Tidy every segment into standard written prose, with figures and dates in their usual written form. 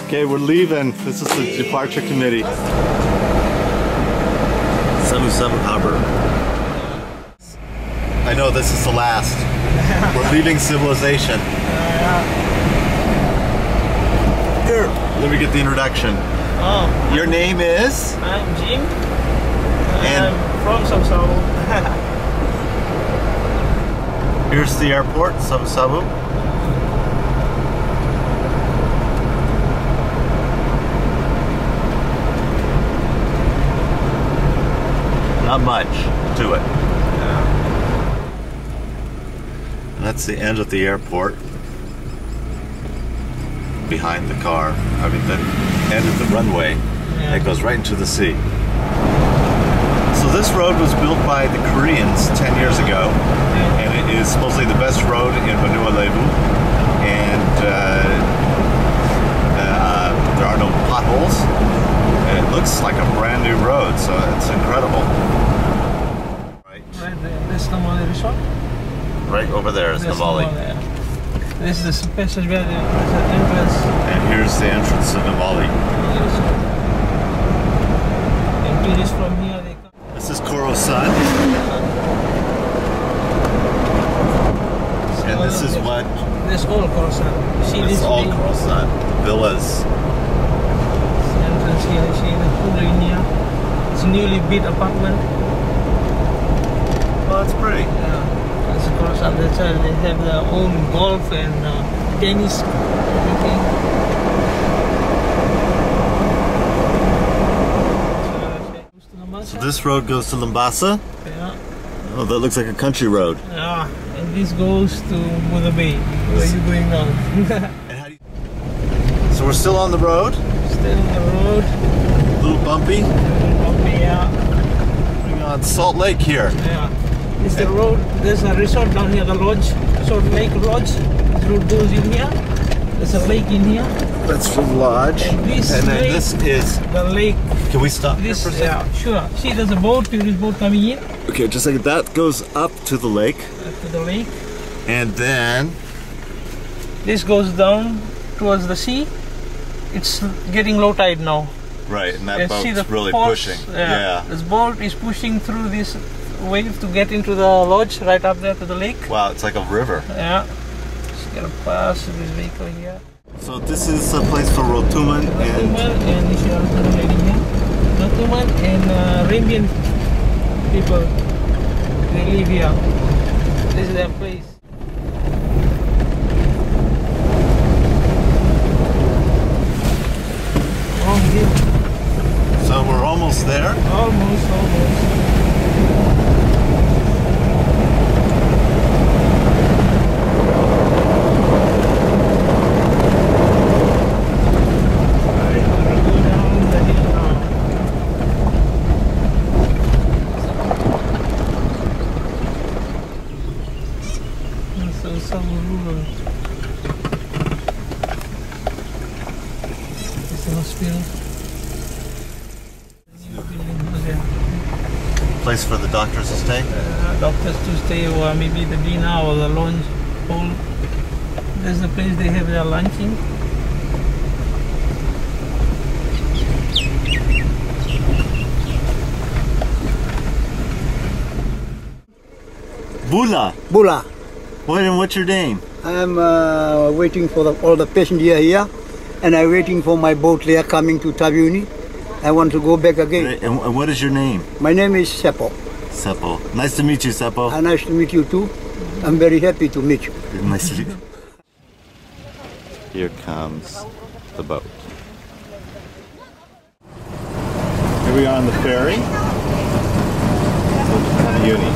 Okay, we're leaving. This is the departure committee. Savusavu Harbor. I know this is the last. We're leaving civilization. Here, let me get the introduction. Oh. Your name is? I'm Jim. And I'm from Savusavu. Here's the airport, Savusavu. Not much to it. And that's the end of the airport. Behind the car. I mean, the end of the runway. It goes right into the sea. So this road was built by the Koreans 10 years ago, and it is supposedly the best road in Vanua Levu. And there are no potholes. And it looks like a brand new road, so it's incredible. Right there. This is the Nadi resort. Right over there is Nadi. This is the passage where there's an entrance. And here's the entrance to Nadi. And tourists from here, they come. This is Korosan. And this is what? This is all Korosan. See this this is all Korosan. Villas. Entrance here, see the pool in here. It's a newly built apartment. Well, that's pretty. Yeah. That's Korosan. That's why they have their own golf and tennis, everything. So this road goes to Mombasa? Yeah. Oh, that looks like a country road. Yeah, and this goes to Buca Bay, where you're going now. And how do you... So we're still on the road? Still on the road. A little bumpy? Yeah. We're on Salt Lake here. Yeah. It's the road. There's a resort down here, the lodge. Salt Lake Lodge. The road goes in here. There's a lake in here. That's the lodge. And then lake, this is the lake. Can we stop this, here for a second? Yeah, sure. See, there's a boat, tourist boat coming in. Okay, just a second. That goes up to the lake. To the lake. And then... This goes down towards the sea. It's getting low tide now. Right, and that boat's see the really force, pushing. Yeah. This boat is pushing through this wave to get into the lodge right up there to the lake. Wow, it's like a river. Yeah. Just gotta pass this vehicle here. So this is a place for Rotuman and this is Rotuman lady here. Rotuman and Meridian people, they live here. This is their place. So we're almost there? Almost. Place for the doctors to stay? Doctors to stay, or maybe the dinner or the lunch hall. There's the place they have their lunching. Bula. What's your name? I'm waiting for all the passengers here, and I'm waiting for my boat there coming to Taveuni. I want to go back again. And what is your name? My name is Seppo. Seppo. Nice to meet you, Seppo. Nice to meet you too. I'm very happy to meet you. Nice to meet you. Here comes the boat. Here we are on the ferry. Taveuni.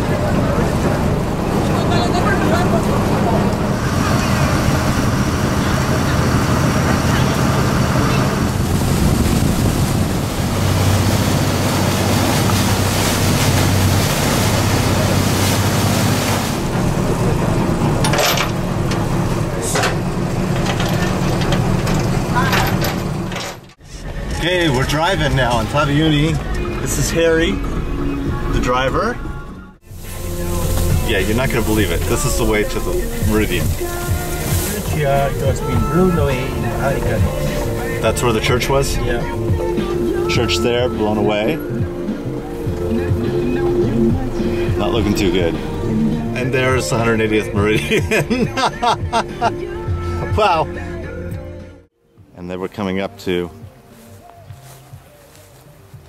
Okay, we're driving now on Taveuni. This is Harry, the driver. Yeah, you're not going to believe it. This is the way to the Meridian. It has been blown away in hurricane. That's where the church was? Yeah. Church there, blown away. Not looking too good. And there's the 180th Meridian. Wow. And then we're coming up to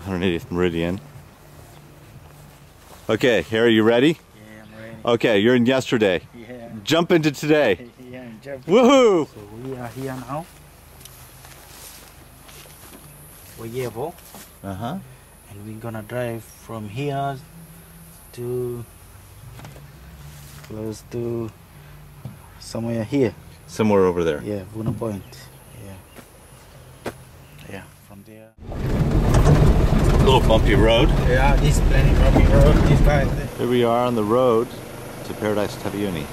180th Meridian. Okay, Harry, you ready? Yeah, I'm ready. Okay, you're in yesterday. Yeah. Jump into today. Yeah, jump. Woohoo! So we are here now. For Yevo. Uh-huh. And we're gonna drive from here to close to somewhere here. Somewhere over there. Yeah, Vanua Point. Yeah. Yeah, from there. A little bumpy road. Yeah, this plenty bumpy road. This guy. Here we are on the road to Paradise Taveuni.